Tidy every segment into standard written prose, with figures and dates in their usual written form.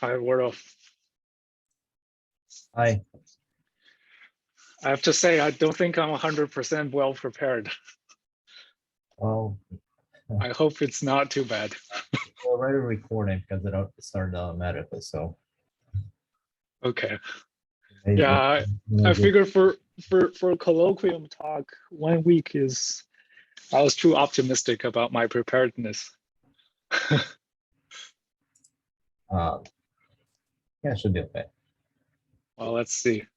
Hi, Wardle. Hi. I have to say, I don't think I'm 100% well prepared. Well, I hope it's not too bad. we're already recording because it started automatically, so. Okay. maybe- Yeah, I maybe- figure for colloquium talk, 1 week is, I was too optimistic about my preparedness. Yeah, it should be okay. Well, let's see.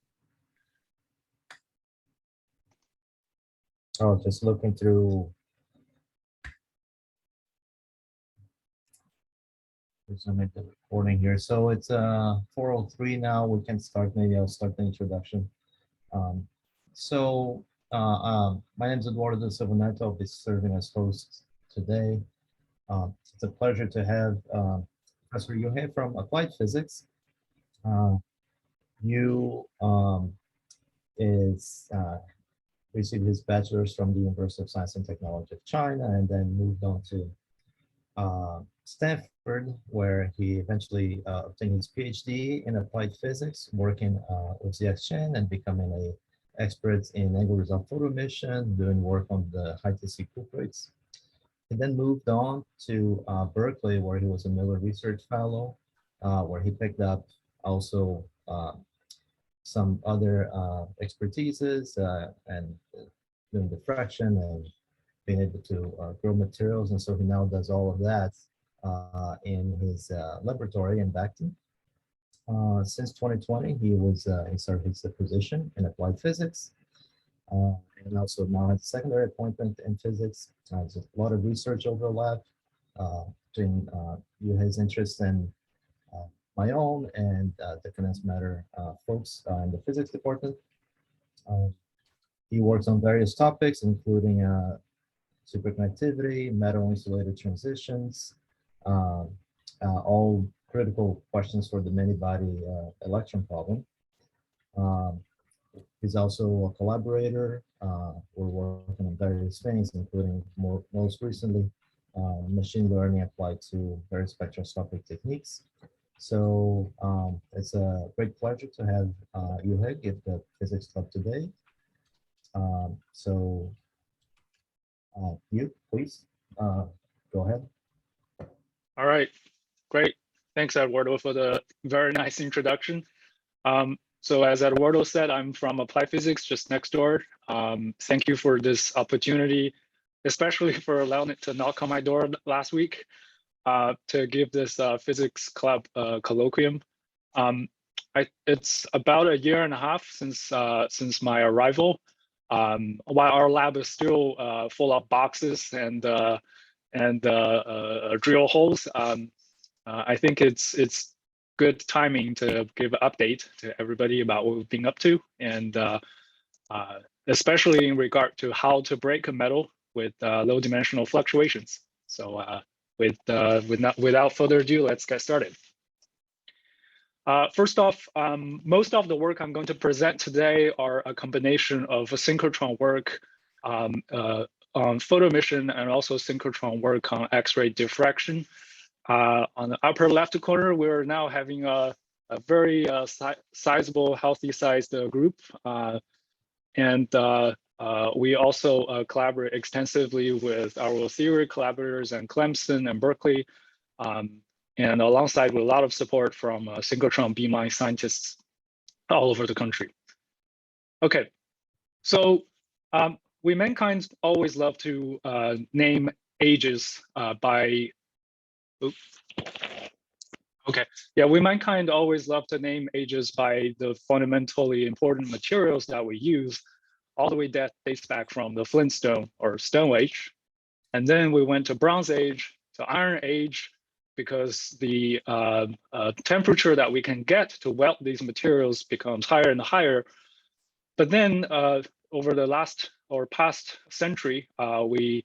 Oh, just looking through. Resuming the recording here. So it's 4:03 now. We can start. Maybe I'll start the introduction. My name is Eduardo Silva. I'll be serving as host today. It's a pleasure to have Professor Yuhei from Applied Physics. You received his bachelor's from the University of Science and Technology of China, and then moved on to Stanford, where he eventually obtained his PhD in applied physics, working with ZX-Chen and becoming an expert in angle resolved photo emission, doing work on the high-TC cuprates. He then moved on to Berkeley, where he was a Miller Research Fellow, where he picked up also some other expertises and doing diffraction and being able to grow materials. And so he now does all of that in his laboratory in Bacton. Since 2020, he started his position in applied physics, and also now has a secondary appointment in physics. There's a lot of research overlap between Yuhei's interest and my own and the condensed matter folks in the physics department. He works on various topics, including superconductivity, metal-insulated transitions, all critical questions for the many-body electron problem. He's also a collaborator. We're working on various things, including most recently machine learning applied to various spectroscopic techniques. So it's a great pleasure to have Yuhei give the physics talk today. You, please, go ahead. All right, great. Thanks, Eduardo, for the very nice introduction. So as Eduardo said, I'm from Applied Physics, just next door. Thank you for this opportunity, especially for allowing it to knock on my door last week to give this physics club colloquium. It's about 1.5 years since my arrival. While our lab is still full of boxes and drill holes, I think it's good timing to give an update to everybody about what we've been up to, and especially in regard to how to break a metal with low dimensional fluctuations. So without further ado, let's get started. First off, most of the work I'm going to present today are a combination of a synchrotron work on photo emission and also synchrotron work on X-ray diffraction. On the upper left corner, we're now having a very sizable, healthy-sized group. We also collaborate extensively with our theory collaborators in Clemson and Berkeley, and alongside with a lot of support from synchrotron beamline scientists all over the country. Okay, so we mankind always love to name ages by. Oops. Okay, yeah, we mankind always love to name ages by the fundamentally important materials that we use, all the way that dates back from the Flintstone or Stone Age. And then we went to Bronze Age, to Iron Age, because the temperature that we can get to weld these materials becomes higher and higher. But then over the past century, we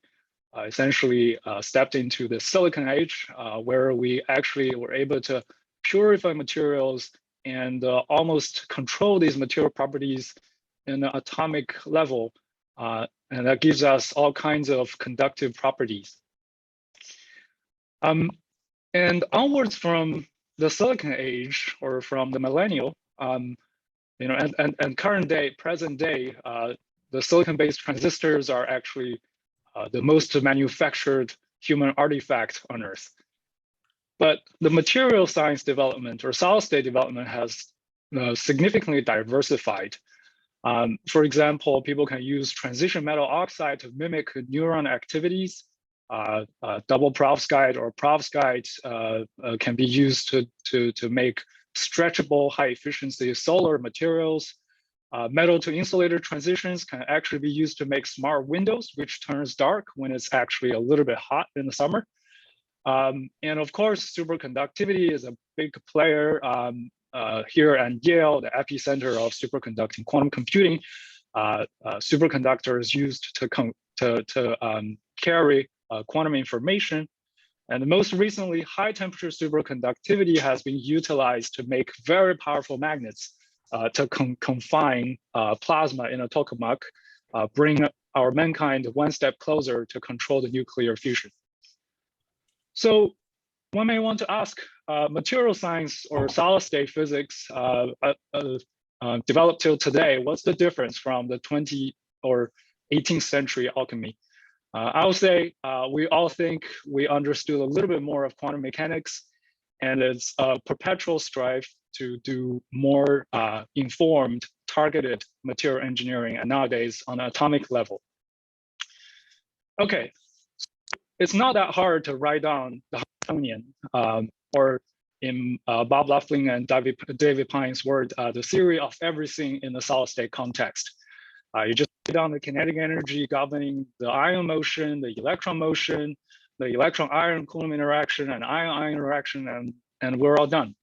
essentially stepped into the Silicon Age, where we actually were able to purify materials and almost control these material properties in an atomic level. And that gives us all kinds of conductive properties. And onwards from the silicon age, or from the millennial, you know, and current day, present day, the silicon-based transistors are actually the most manufactured human artifact on Earth. But the material science development or solid state development has significantly diversified. For example, people can use transition metal oxide to mimic neuron activities. Double perovskite or perovskite can be used to make stretchable, high efficiency solar materials. Metal to insulator transitions can actually be used to make smart windows, which turns dark when it's actually a little bit hot in the summer. And of course, superconductivity is a big player here at Yale, the epicenter of superconducting quantum computing. Superconductors used to carry quantum information. And most recently, high temperature superconductivity has been utilized to make very powerful magnets to confine plasma in a tokamak, bring our mankind one step closer to control the nuclear fusion. So one may want to ask, material science or solid state physics developed till today, what's the difference from the 20th or 18th century alchemy? I would say we all think we understood a little bit more of quantum mechanics, and it's a perpetual strive to do more informed, targeted material engineering, and nowadays on an atomic level. Okay, it's not that hard to write down the Hamiltonian, or in Bob Laughlin and David Pine's word, the theory of everything in the solid state context. You just write down the kinetic energy governing the ion motion, the electron motion, the electron-ion Coulomb interaction, and ion-ion interaction, and we're all done.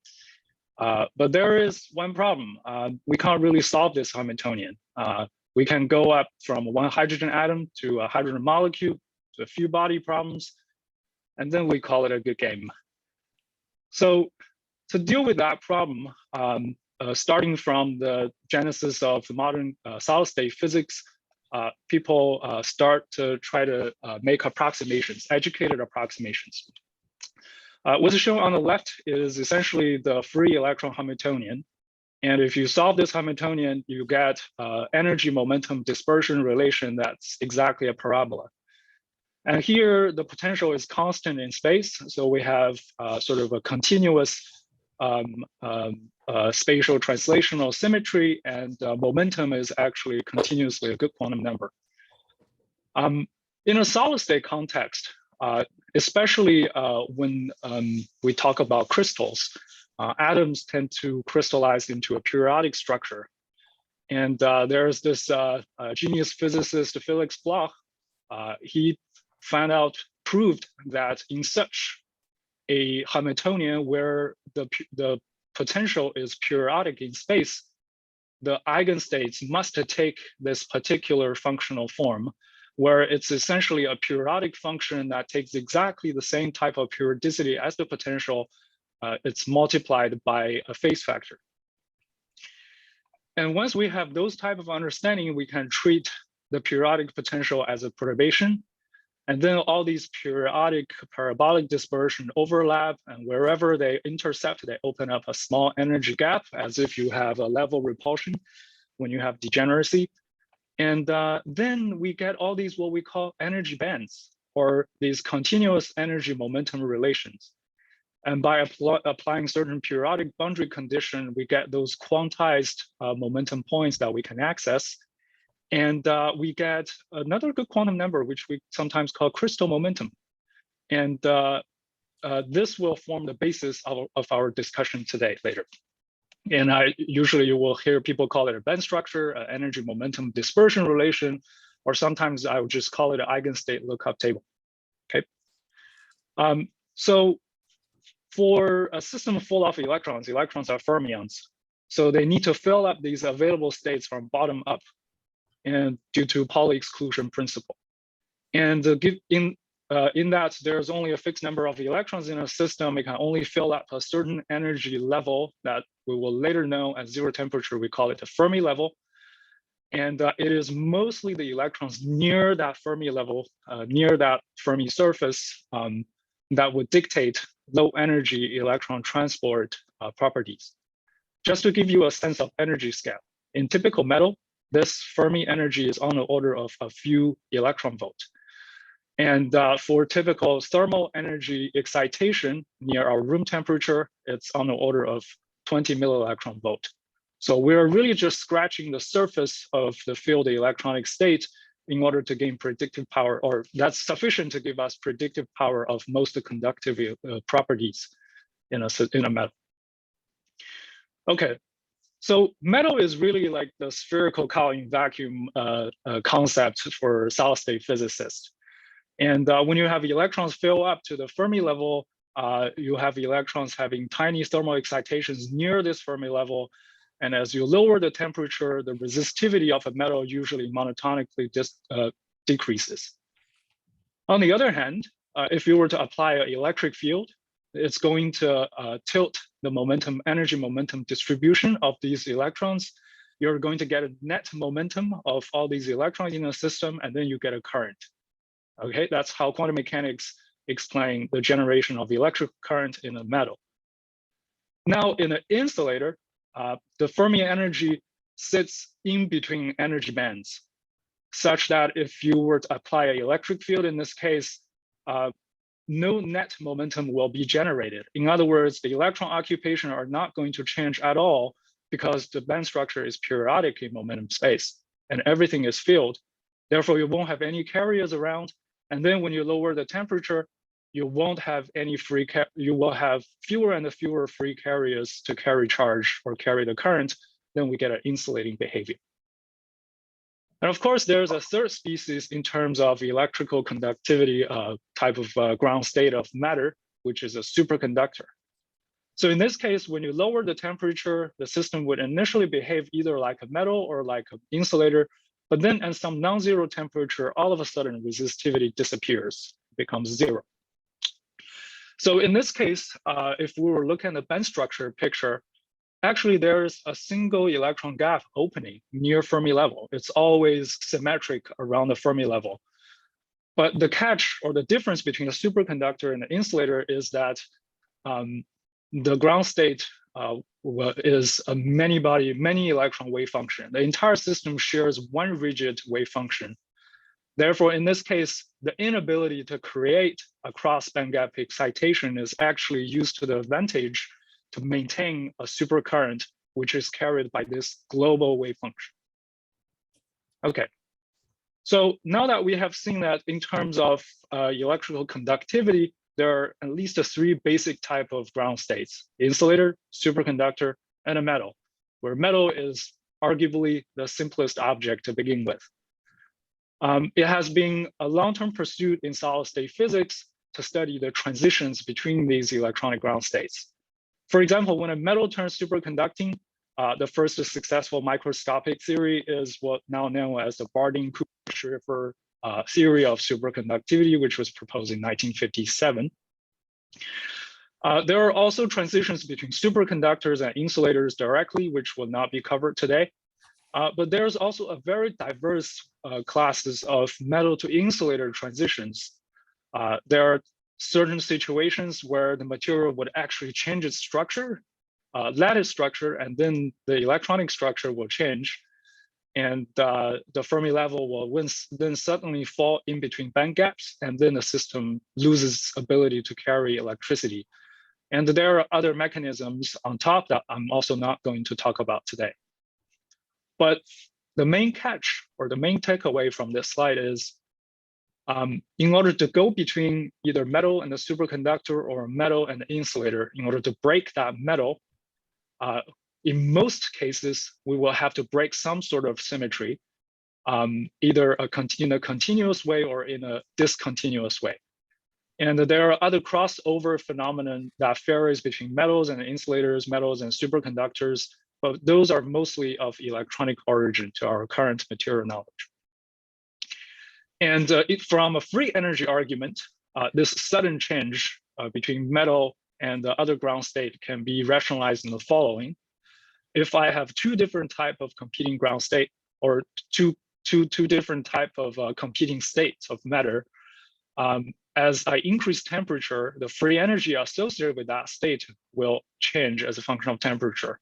But there is one problem. We can't really solve this Hamiltonian. We can go up from one hydrogen atom to a hydrogen molecule to a few body problems, and then we call it a good game. So to deal with that problem, starting from the genesis of modern solid state physics, people start to try to make approximations, educated approximations. What's shown on the left is essentially the free electron Hamiltonian. And if you solve this Hamiltonian, you get energy momentum dispersion relation that's exactly a parabola. And here, the potential is constant in space. So we have sort of a continuous spatial translational symmetry, and momentum is actually continuously a good quantum number. In a solid state context, especially when we talk about crystals, atoms tend to crystallize into a periodic structure. And there's this genius physicist, Felix Bloch. He proved that in such a Hamiltonian where the potential is periodic in space, the eigenstates must take this particular functional form, where it's essentially a periodic function that takes exactly the same type of periodicity as the potential. It's multiplied by a phase factor. And once we have those type of understanding, we can treat the periodic potential as a perturbation. And then all these periodic parabolic dispersion overlap, and wherever they intercept, they open up a small energy gap, as if you have a level repulsion when you have degeneracy. And then we get all these what we call energy bands, or these continuous energy momentum relations. And by applying certain periodic boundary condition, we get those quantized momentum points that we can access. And we get another good quantum number, which we sometimes call crystal momentum. And this will form the basis of our discussion today later. And usually you will hear people call it a band structure, energy momentum dispersion relation, or sometimes I would just call it an eigenstate lookup table. Okay. So for a system full of electrons are fermions. So they need to fill up these available states from bottom up, and due to Pauli exclusion principle. And in that there's only a fixed number of electrons in a system, it can only fill up a certain energy level that we will later know as zero temperature. We call it the Fermi level. And it is mostly the electrons near that Fermi level, near that Fermi surface, that would dictate low energy electron transport properties. Just to give you a sense of energy scale, in typical metal, this Fermi energy is on the order of a few electron volt. And for typical thermal energy excitation near our room temperature, it's on the order of 20 millielectron volt. So we're really just scratching the surface of the field electronic state in order to gain predictive power, or that's sufficient to give us predictive power of most conductive properties in a metal. Okay, so metal is really like the spherical Colloquium vacuum concept for solid state physicists. And when you have electrons fill up to the Fermi level, you have electrons having tiny thermal excitations near this Fermi level. And as you lower the temperature, the resistivity of a metal usually monotonically decreases. On the other hand, if you were to apply an electric field, it's going to tilt the momentum, energy momentum distribution of these electrons. You're going to get a net momentum of all these electrons in a system, and then you get a current. Okay, that's how quantum mechanics explain the generation of electric current in a metal. Now, in an insulator, the Fermi energy sits in between energy bands, such that if you were to apply an electric field in this case, no net momentum will be generated. In other words, the electron occupation are not going to change at all because the band structure is periodic in momentum space and everything is filled. Therefore, you won't have any carriers around. And then when you lower the temperature, you won't have any you will have fewer and fewer free carriers to carry charge or carry the current. Then we get an insulating behavior. And of course, there's a third species in terms of electrical conductivity type of ground state of matter, which is a superconductor. So in this case, when you lower the temperature, the system would initially behave either like a metal or like an insulator, but then at some non-zero temperature, all of a sudden resistivity disappears, becomes zero. So in this case, if we were looking at the band structure picture, actually there's a single electron gap opening near Fermi level. It's always symmetric around the Fermi level. But the catch or the difference between a superconductor and an insulator is that the ground state is a many electron wave function. The entire system shares one rigid wave function. Therefore, in this case, the inability to create a cross bandgap excitation is actually used to the advantage to maintain a supercurrent, which is carried by this global wave function. Okay, so now that we have seen that in terms of electrical conductivity, there are at least three basic type of ground states: insulator, superconductor, and a metal, where metal is arguably the simplest object to begin with. It has been a long-term pursuit in solid state physics to study the transitions between these electronic ground states. For example, when a metal turns superconducting, the first successful microscopic theory is what now known as the Bardeen-Schrieffer theory of superconductivity, which was proposed in 1957. There are also transitions between superconductors and insulators directly, which will not be covered today. But there's also a very diverse classes of metal to insulator transitions. There are certain situations where the material would actually change its structure, lattice structure, and then the electronic structure will change. And the Fermi level will then suddenly fall in between band gaps, and then the system loses ability to carry electricity. And there are other mechanisms on top that I'm also not going to talk about today. But the main catch or the main takeaway from this slide is in order to go between either metal and a superconductor or metal and the insulator, in order to break that metal, in most cases, we will have to break some sort of symmetry, either in a continuous way or in a discontinuous way. And there are other crossover phenomenon that varies between metals and insulators, metals and superconductors, but those are mostly of electronic origin to our current material knowledge. And from a free energy argument, this sudden change between metal and the other ground state can be rationalized in the following. If I have two different type of competing ground state, or two different type of competing states of matter, as I increase temperature, the free energy associated with that state will change as a function of temperature.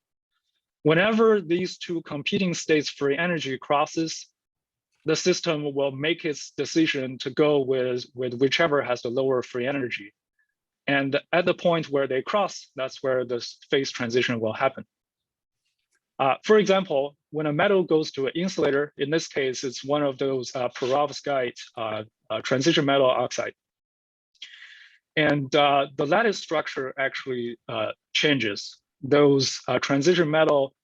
Whenever these two competing states' free energy crosses, the system will make its decision to go with whichever has the lower free energy. And at the point where they cross, that's where the phase transition will happen. For example, when a metal goes to an insulator, in this case, it's one of those perovskite transition metal oxide. And the lattice structure actually changes. Those transition metal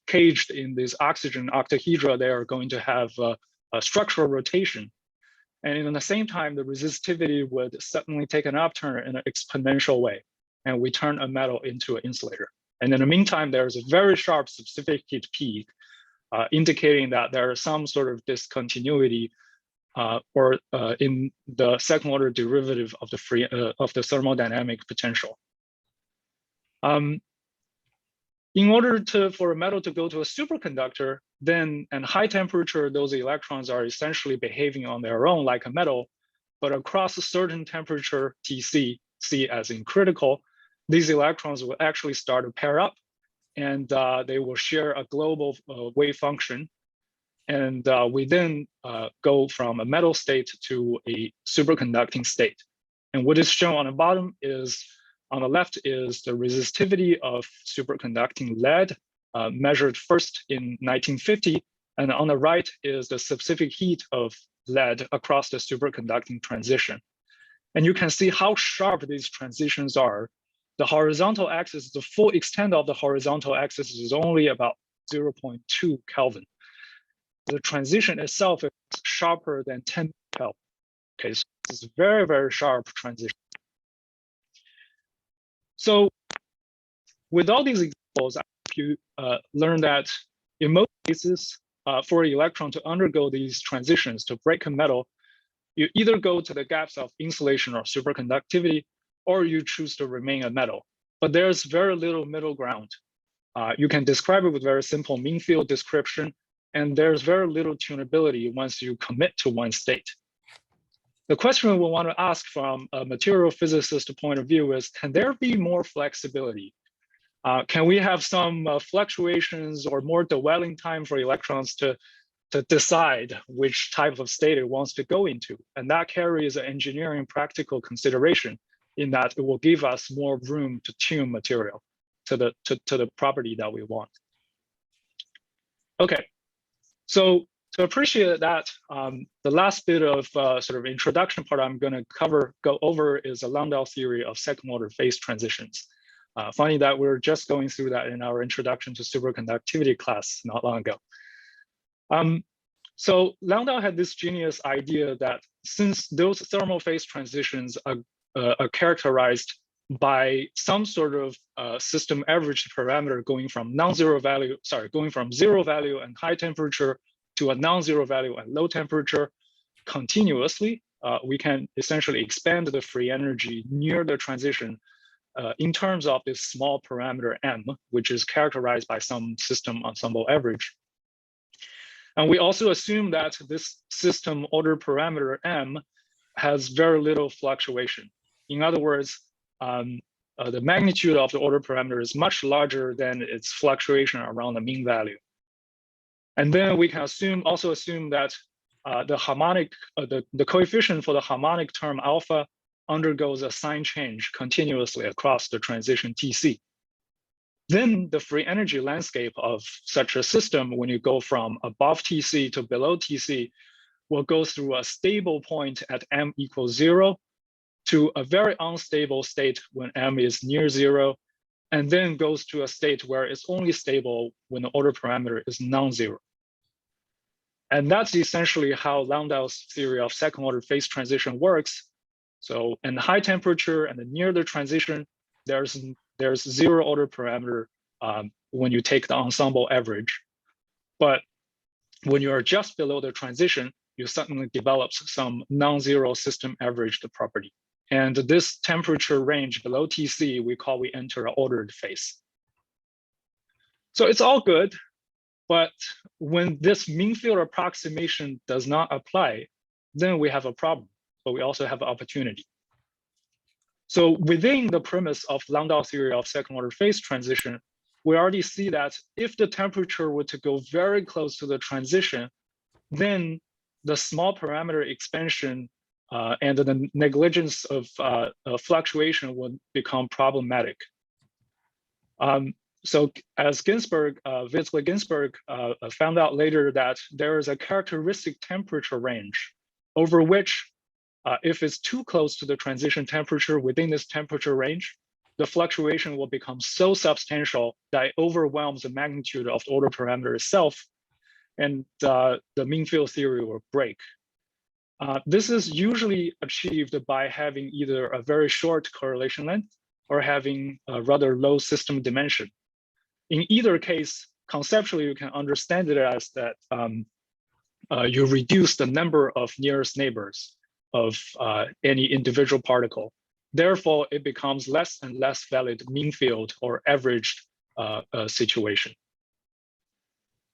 caged in this oxygen octahedra, they are going to have a structural rotation. And in the same time, the resistivity would suddenly take an upturn in an exponential way. And we turn a metal into an insulator. And in the meantime, there's a very sharp specific heat peak, indicating that there is some sort of discontinuity in the second order derivative of the thermodynamic potential. In order for a metal to go to a superconductor, then at high temperature, those electrons are essentially behaving on their own like a metal, but across a certain temperature, Tc, C as in critical, these electrons will actually start to pair up, and they will share a global wave function. And we then go from a metal state to a superconducting state. And what is shown on the bottom is, on the left is the resistivity of superconducting lead measured first in 1950. And on the right is the specific heat of lead across the superconducting transition. And you can see how sharp these transitions are. The horizontal axis, the full extent of the horizontal axis is only about 0.2 Kelvin. The transition itself is sharper than 10 Kelvin. Okay, so this is very, very sharp transition. So with all these examples, you learn that in most cases, for an electron to undergo these transitions to break a metal, you either go to the gaps of insulation or superconductivity, or you choose to remain a metal. But there's very little middle ground. You can describe it with very simple mean field description, and there's very little tunability once you commit to one state. The question we want to ask from a material physicist point of view is, can there be more flexibility? Can we have some fluctuations or more dwelling time for electrons to decide which type of state it wants to go into? And that carries an engineering practical consideration in that it will give us more room to tune material to the property that we want. Okay, so to appreciate that, the last bit of sort of introduction part I'm going to go over is a Landau theory of second order phase transitions. Funny that we're just going through that in our introduction to superconductivity class not long ago. So Landau had this genius idea that since those thermal phase transitions are characterized by some sort of system average parameter going from zero value and high temperature to a non-zero value at low temperature continuously, we can essentially expand the free energy near the transition in terms of this small parameter m, which is characterized by some system ensemble average. And we also assume that this system order parameter m has very little fluctuation. In other words, the magnitude of the order parameter is much larger than its fluctuation around the mean value. And then we can also assume that the coefficient for the harmonic term alpha undergoes a sign change continuously across the transition Tc. Then the free energy landscape of such a system, when you go from above Tc to below Tc, will go through a stable point at m equals 0 to a very unstable state when m is near 0, and then goes to a state where it's only stable when the order parameter is non-zero. And that's essentially how Landau's theory of second order phase transition works. So in high temperature and near the transition, there's zero order parameter when you take the ensemble average. But when you are just below the transition, you suddenly develop some non-zero system averaged property. And this temperature range below Tc, we enter an ordered phase. So it's all good, but when this mean field approximation does not apply, then we have a problem. but we also have opportunity. So within the premise of Landau theory of second order phase transition, we already see that if the temperature were to go very close to the transition, then the small parameter expansion and the negligence of fluctuation would become problematic. So as Witzler Ginsburg found out later that there is a characteristic temperature range over which, if it's too close to the transition temperature within this temperature range, the fluctuation will become so substantial that it overwhelms the magnitude of the order parameter itself, and the mean field theory will break. This is usually achieved by having either a very short correlation length or having a rather low system dimension. In either case, conceptually, you can understand it as that you reduce the number of nearest neighbors of any individual particle. Therefore, it becomes less and less valid mean field or averaged situation.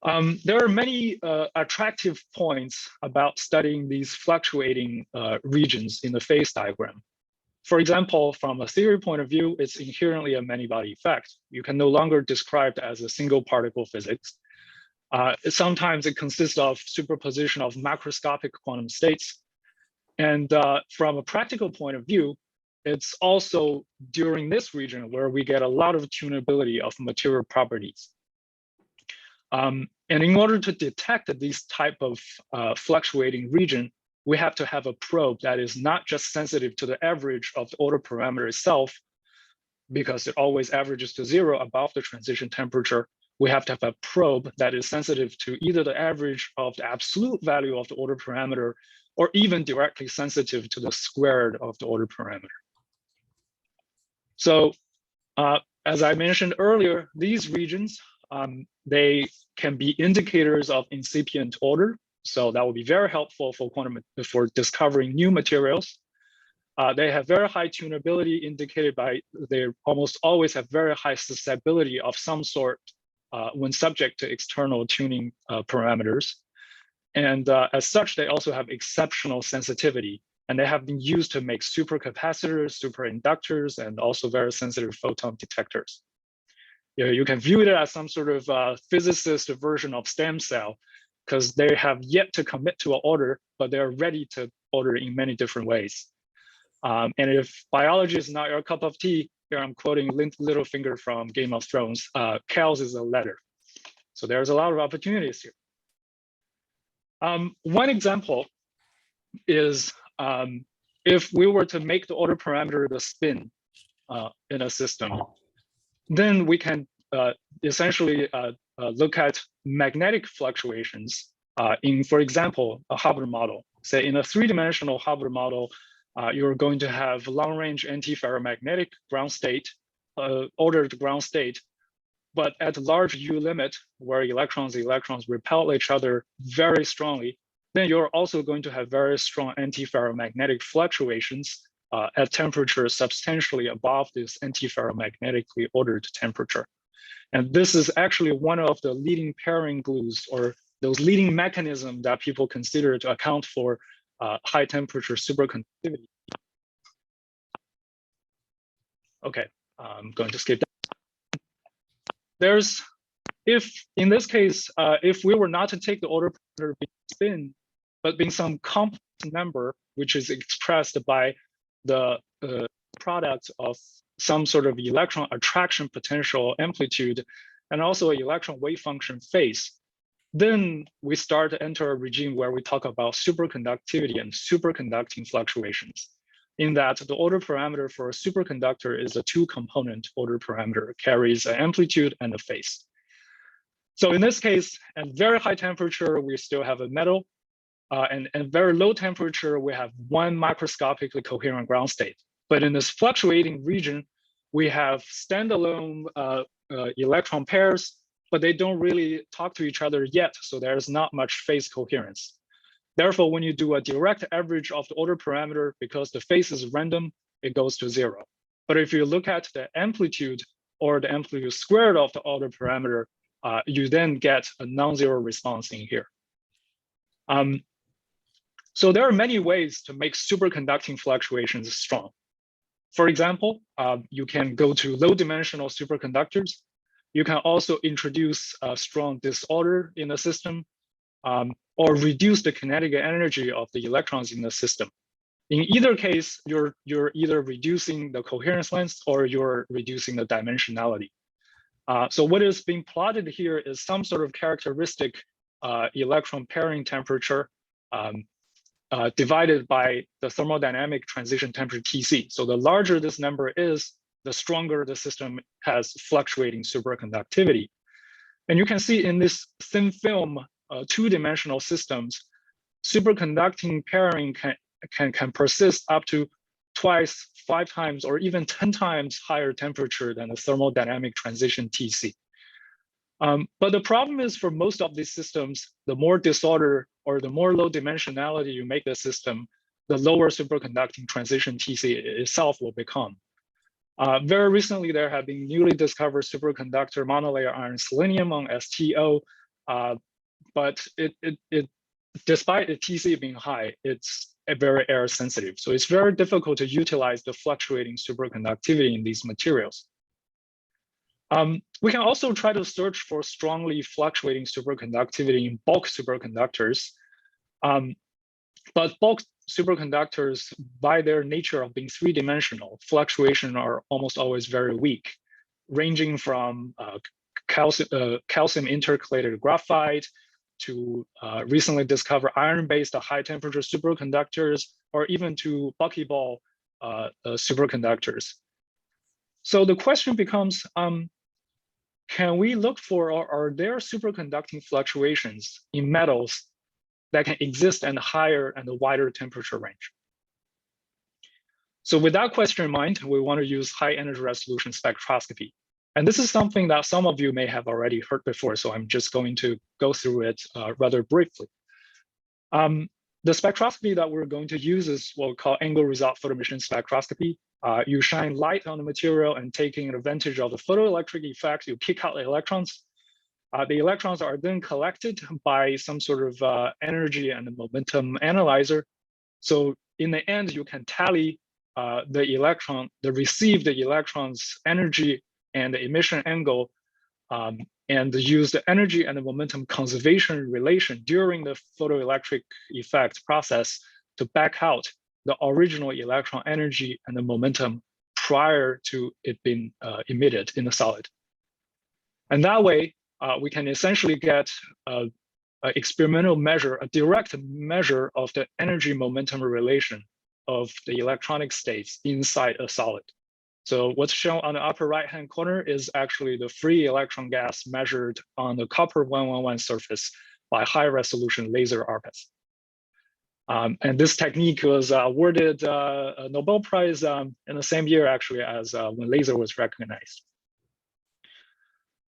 There are many attractive points about studying these fluctuating regions in the phase diagram. For example, from a theory point of view, it's inherently a many-body effect. You can no longer describe it as a single particle physics. Sometimes it consists of superposition of macroscopic quantum states. And from a practical point of view, it's also during this region where we get a lot of tunability of material properties. And in order to detect these type of fluctuating region, we have to have a probe that is not just sensitive to the average of the order parameter itself, because it always averages to 0 above the transition temperature. We have to have a probe that is sensitive to either the average of the absolute value of the order parameter, or even directly sensitive to the squared of the order parameter. So as I mentioned earlier, these regions, they can be indicators of incipient order. So that will be very helpful for discovering new materials. They have very high tunability indicated by, they almost always have very high susceptibility of some sort when subject to external tuning parameters. And as such, they also have exceptional sensitivity, and they have been used to make supercapacitors, superinductors, and also very sensitive photon detectors. You can view it as some sort of physicist version of stem cell, because they have yet to commit to an order, but they're ready to order in many different ways. And if biology is not your cup of tea, here I'm quoting Littlefinger from Game of Thrones, Kel's is a letter. So there's a lot of opportunities here. One example is if we were to make the order parameter the spin in a system, then we can essentially look at magnetic fluctuations in, for example, a Hubbard model. Say in a three-dimensional Hubbard model, you're going to have long-range antiferromagnetic ground state, ordered ground state, but at large U limit, where electrons repel each other very strongly, then you're also going to have very strong antiferromagnetic fluctuations at temperatures substantially above this antiferromagnetically ordered temperature. And this is actually one of the leading pairing glues, or those leading mechanisms that people consider to account for high temperature superconductivity. Okay, I'm going to skip that. There's, if in this case, if we were not to take the order parameter being spin, but being some complex number, which is expressed by the product of some sort of electron attraction potential amplitude, and also an electron wave function phase, then we start to enter a regime where we talk about superconductivity and superconducting fluctuations, in that the order parameter for a superconductor is a two-component order parameter, carries an amplitude and a phase. So in this case, at very high temperature, we still have a metal, and at very low temperature, we have one microscopically coherent ground state. But in this fluctuating region, we have standalone electron pairs, but they don't really talk to each other yet, so there's not much phase coherence. Therefore, when you do a direct average of the order parameter, because the phase is random, it goes to 0. But if you look at the amplitude or the amplitude squared of the order parameter, you then get a non-zero response in here. So there are many ways to make superconducting fluctuations strong. For example, you can go to low-dimensional superconductors. You can also introduce a strong disorder in the system, or reduce the kinetic energy of the electrons in the system. In either case, you're either reducing the coherence length or you're reducing the dimensionality. So what is being plotted here is some sort of characteristic electron pairing temperature divided by the thermodynamic transition temperature Tc. So the larger this number is, the stronger the system has fluctuating superconductivity. And you can see in this thin film two-dimensional systems, superconducting pairing can persist up to twice, 5 times, or even 10 times higher temperature than the thermodynamic transition Tc. But the problem is, for most of these systems, the more disorder or the more low dimensionality you make the system, the lower superconducting transition Tc itself will become. Very recently, there have been newly discovered superconductor monolayer iron selenium on STO, but despite the Tc being high, it's very error sensitive. So it's very difficult to utilize the fluctuating superconductivity in these materials. We can also try to search for strongly fluctuating superconductivity in bulk superconductors. But bulk superconductors, by their nature of being three-dimensional, fluctuations are almost always very weak, ranging from calcium intercalated graphite to recently discovered iron-based high-temperature superconductors, or even to buckyball superconductors. So the question becomes, can we look for, or are there superconducting fluctuations in metals that can exist at a higher and a wider temperature range? So with that question in mind, we want to use high energy resolution spectroscopy. And this is something that some of you may have already heard before, so I'm just going to go through it rather briefly. The spectroscopy that we're going to use is what we call angle result photoemission spectroscopy. You shine light on the material, and taking advantage of the photoelectric effect, you kick out the electrons. The electrons are then collected by some sort of energy and momentum analyzer. So in the end, you can tally the received electron's energy and the emission angle, and use the energy and the momentum conservation relation during the photoelectric effect process to back out the original electron energy and the momentum prior to it being emitted in the solid. And that way, we can essentially get an experimental measure, a direct measure of the energy momentum relation of the electronic states inside a solid. So what's shown on the upper right-hand corner is actually the free electron gas measured on the copper 111 surface by high-resolution laser ARPAS. And this technique was awarded a Nobel Prize in the same year, actually, as when laser was recognized.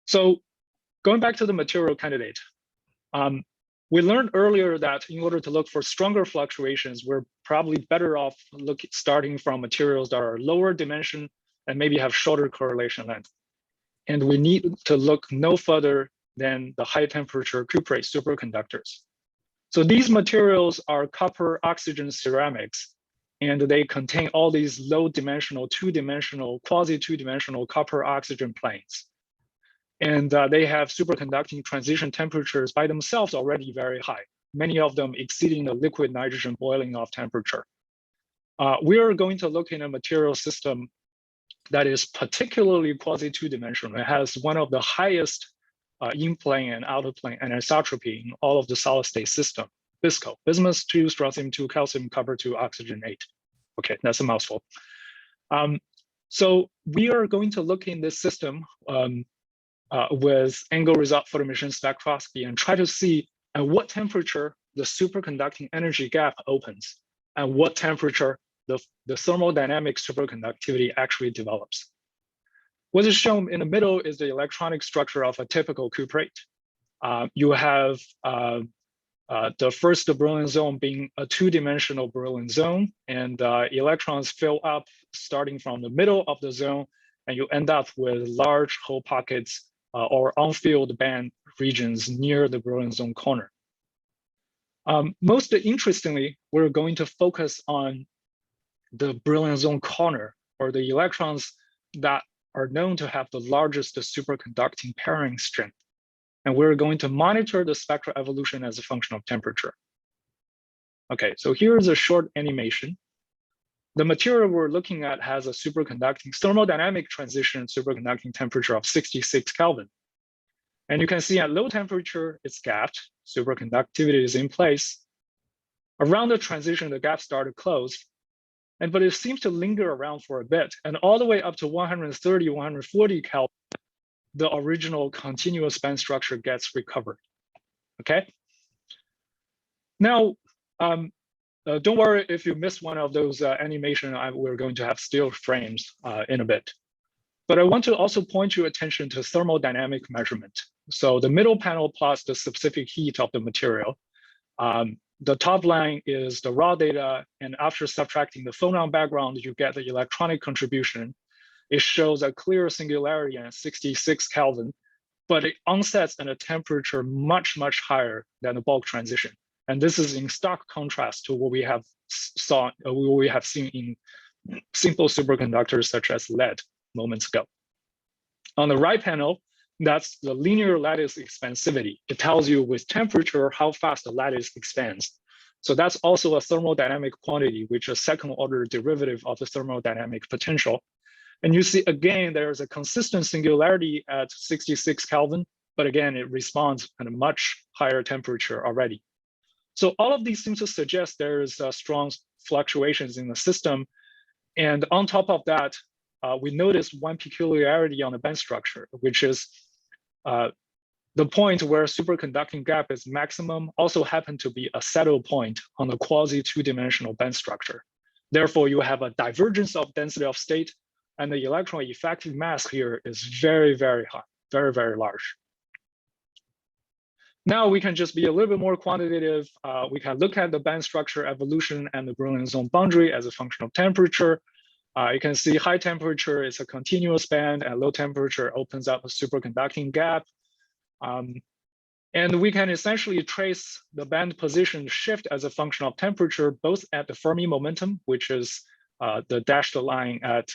So going back to the material candidate, we learned earlier that in order to look for stronger fluctuations, we're probably better off starting from materials that are lower dimension and maybe have shorter correlation length. And we need to look no further than the high temperature cuprate superconductors. So these materials are copper oxygen ceramics, and they contain all these low dimensional, two-dimensional, quasi-two-dimensional copper oxygen planes. And they have superconducting transition temperatures by themselves already very high, many of them exceeding the liquid nitrogen boiling off temperature. We are going to look in a material system that is particularly quasi-two-dimensional. It has one of the highest in-plane and out-of-plane anisotropy in all of the solid-state system, BISCO, bismuth 2, strontium 2, calcium, copper 2, oxygen 8. Okay, that's a mouthful. So we are going to look in this system with angle result photoemission spectroscopy and try to see at what temperature the superconducting energy gap opens and what temperature the thermodynamic superconductivity actually develops. What is shown in the middle is the electronic structure of a typical cuprate. You have the first beryllium zone being a two-dimensional beryllium zone, and electrons fill up starting from the middle of the zone, and you end up with large hole pockets or unfilled band regions near the beryllium zone corner. Most interestingly, we're going to focus on the brilliant zone corner, or the electrons that are known to have the largest superconducting pairing strength. And we're going to monitor the spectral evolution as a function of temperature. Okay, so here's a short animation. The material we're looking at has a superconducting thermodynamic transition superconducting temperature of 66 Kelvin. And you can see at low temperature, it's gapped, superconductivity is in place. Around the transition, the gap started to close, but it seems to linger around for a bit. And all the way up to 130, 140 Kelvin, the original continuous band structure gets recovered, okay? Now, don't worry if you missed one of those animation, we're going to have still frames in a bit. But I want to also point your attention to thermodynamic measurement. So the middle panel plots the specific heat of the material. The top line is the raw data, and after subtracting the phonon background, you get the electronic contribution. It shows a clear singularity at 66 Kelvin, but it onsets at a temperature much, much higher than the bulk transition. And this is in stark contrast to what we have seen in simple superconductors such as lead moments ago. On the right panel, that's the linear lattice expansivity. It tells you with temperature how fast the lattice expands. So that's also a thermodynamic quantity, which is a second order derivative of the thermodynamic potential. And you see, again, there's a consistent singularity at 66 Kelvin, but again, it responds at a much higher temperature already. So all of these seem to suggest there's strong fluctuations in the system. And on top of that, we noticed one peculiarity on the band structure, which is the point where superconducting gap is maximum also happened to be a saddle point on the quasi two-dimensional band structure. Therefore, you have a divergence of density of state, and the electron effective mass here is very, very high, very, very large. Now we can just be a little bit more quantitative. We can look at the band structure evolution and the brilliant zone boundary as a function of temperature. You can see high temperature is a continuous band, and low temperature opens up a superconducting gap. And we can essentially trace the band position shift as a function of temperature, both at the Fermi momentum, which is the dashed line at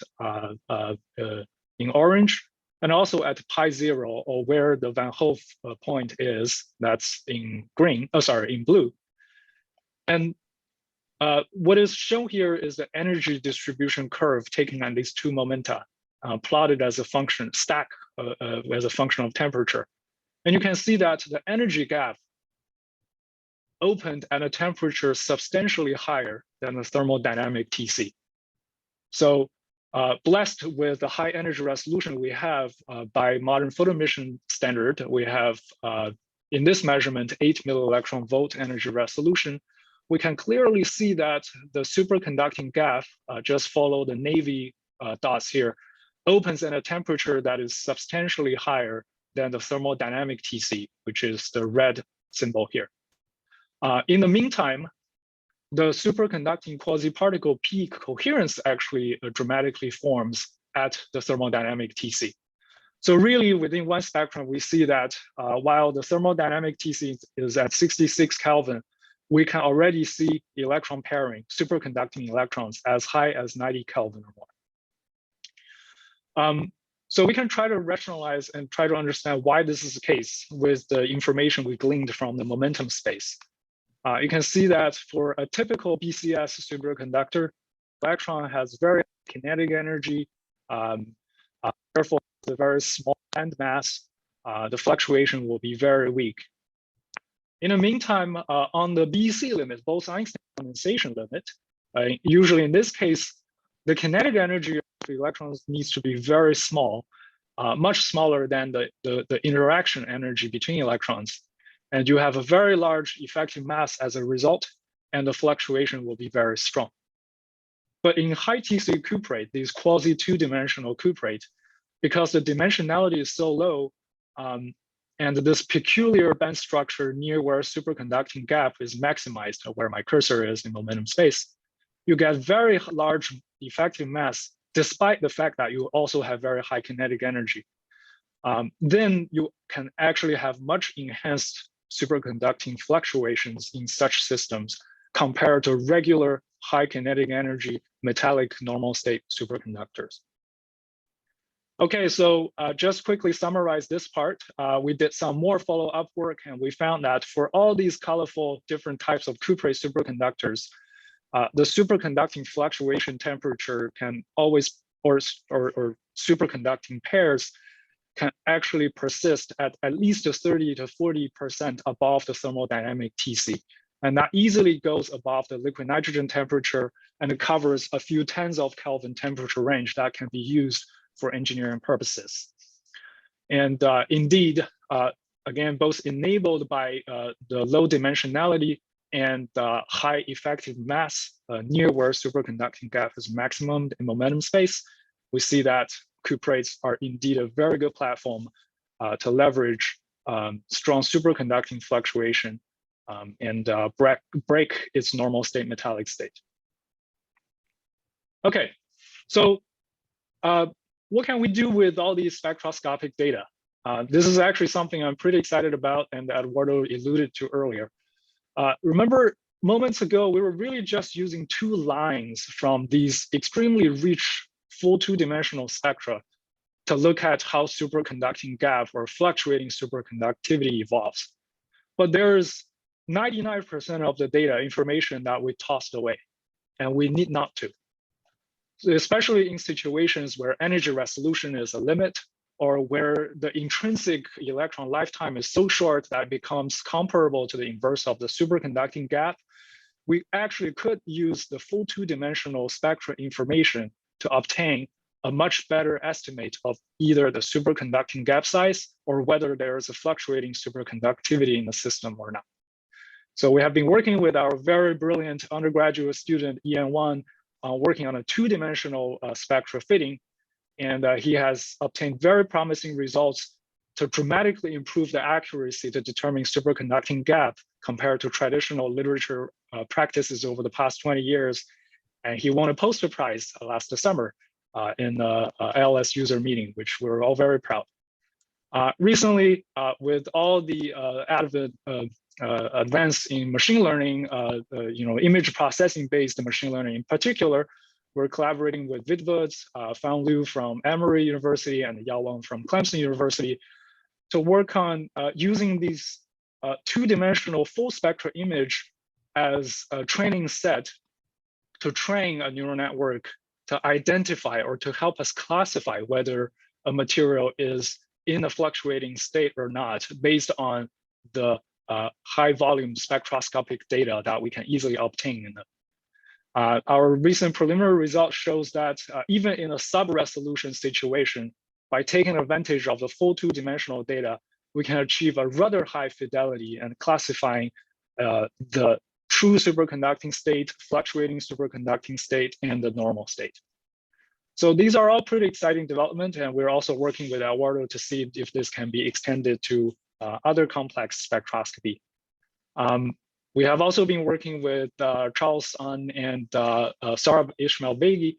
in orange, and also at pi zero, or where the Van Hove point is, that's in green, in blue. And what is shown here is the energy distribution curve taking on these two momenta, plotted as a function, stack as a function of temperature. And you can see that the energy gap opened at a temperature substantially higher than the thermodynamic TC. So blessed with the high energy resolution we have by modern photoemission standard, we have in this measurement 8 millielectron volt energy resolution. We can clearly see that the superconducting gap, just follow the navy dots here, opens at a temperature that is substantially higher than the thermodynamic TC, which is the red symbol here. In the meantime, the superconducting quasi-particle peak coherence actually dramatically forms at the thermodynamic TC. So really within one spectrum, we see that while the thermodynamic TC is at 66 Kelvin, we can already see electron pairing, superconducting electrons as high as 90 Kelvin or more. So we can try to rationalize and try to understand why this is the case with the information we gleaned from the momentum space. You can see that for a typical BCS superconductor, electron has very kinetic energy, therefore it's a very small band mass. The fluctuation will be very weak. In the meantime, on the BEC limit, Bose-Einstein condensation limit, usually in this case, the kinetic energy of the electrons needs to be very small, much smaller than the interaction energy between electrons. And you have a very large effective mass as a result, and the fluctuation will be very strong. But in high TC cuprate, these quasi two-dimensional cuprate, because the dimensionality is so low, and this peculiar band structure near where superconducting gap is maximized, where my cursor is in momentum space, you get very large effective mass, despite the fact that you also have very high kinetic energy. Then you can actually have much enhanced superconducting fluctuations in such systems compared to regular high kinetic energy metallic normal state superconductors. Okay, so just quickly summarize this part. We did some more follow-up work, and we found that for all these colorful different types of cuprate superconductors, the superconducting fluctuation temperature can always, or superconducting pairs can actually persist at least 30 to 40% above the thermodynamic TC. And that easily goes above the liquid nitrogen temperature, and it covers a few tens of Kelvin temperature range that can be used for engineering purposes. And indeed, again, both enabled by the low dimensionality and high effective mass near where superconducting gap is maximum in momentum space, we see that cuprates are indeed a very good platform to leverage strong superconducting fluctuation and break its normal state metallic state. Okay, so what can we do with all these spectroscopic data? This is actually something I'm pretty excited about and that Eduardo alluded to earlier. Remember, moments ago, we were really just using two lines from these extremely rich full two-dimensional spectra to look at how superconducting gap or fluctuating superconductivity evolves. But there's 99% of the data information that we tossed away, and we need not to. So especially in situations where energy resolution is a limit, or where the intrinsic electron lifetime is so short that it becomes comparable to the inverse of the superconducting gap, we actually could use the full two-dimensional spectral information to obtain a much better estimate of either the superconducting gap size or whether there is a fluctuating superconductivity in the system or not. So we have been working with our very brilliant undergraduate student, Ian Wan, working on a two-dimensional spectra fitting, and he has obtained very promising results to dramatically improve the accuracy to determine superconducting gap compared to traditional literature practices over the past 20 years. And he won a poster prize last summer in the ALS user meeting, which we're all very proud. Recently, with all the advance in machine learning, image processing-based machine learning in particular, we're collaborating with Vidvuds, Fan Liu from Emory University, and Yao Wang from Clemson University to work on using these two-dimensional full spectral image as a training set to train a neural network to identify or to help us classify whether a material is in a fluctuating state or not based on the high volume spectroscopic data that we can easily obtain in them. Our recent preliminary result shows that even in a sub-resolution situation, by taking advantage of the full two-dimensional data, we can achieve a rather high fidelity and classifying the true superconducting state, fluctuating superconducting state, and the normal state. So these are all pretty exciting development, and we're also working with Eduardo to see if this can be extended to other complex spectroscopy. We have also been working with Charles An and Sarab Ishmael Beghi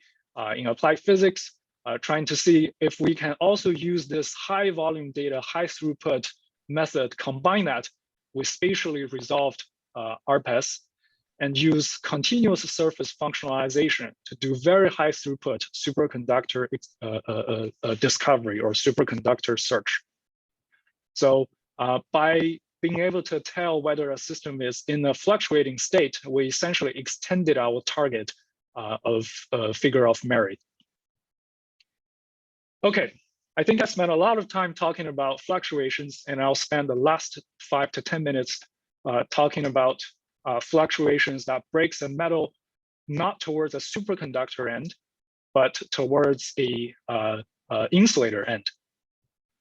in applied physics, trying to see if we can also use this high volume data, high throughput method, combine that with spatially resolved RPES, and use continuous surface functionalization to do very high throughput superconductor discovery or superconductor search. So by being able to tell whether a system is in a fluctuating state, we essentially extended our target of figure of merit. Okay, I think I spent a lot of time talking about fluctuations, and I'll spend the last 5 to 10 minutes talking about fluctuations that breaks a metal not towards a superconductor end, but towards a insulator end.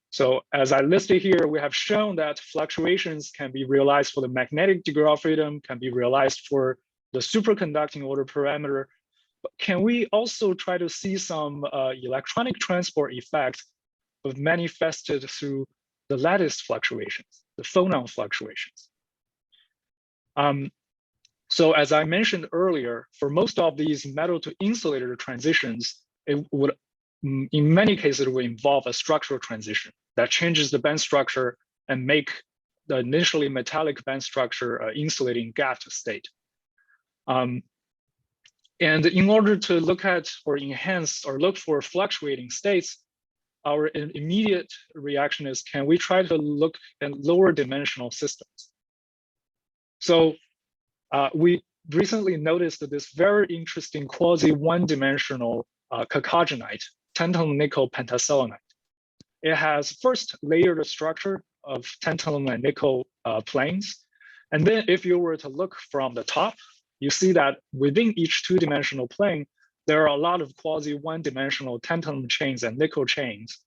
So as I listed here, we have shown that fluctuations can be realized for the magnetic degree of freedom, can be realized for the superconducting order parameter. But can we also try to see some electronic transport effects of manifested through the lattice fluctuations, the phonon fluctuations? So as I mentioned earlier, for most of these metal to insulator transitions, it would, in many cases, it would involve a structural transition that changes the band structure and make the initially metallic band structure insulating gapped state. And in order to look at or enhance or look for fluctuating states, our immediate reaction is, can we try to look at lower dimensional systems? So we recently noticed this very interesting quasi one-dimensional calcogenite, tantalum nickel pentaselenite. It has first layered structure of tantalum and nickel planes. And then if you were to look from the top, you see that within each two-dimensional plane, there are a lot of quasi one-dimensional tantalum chains and nickel chains.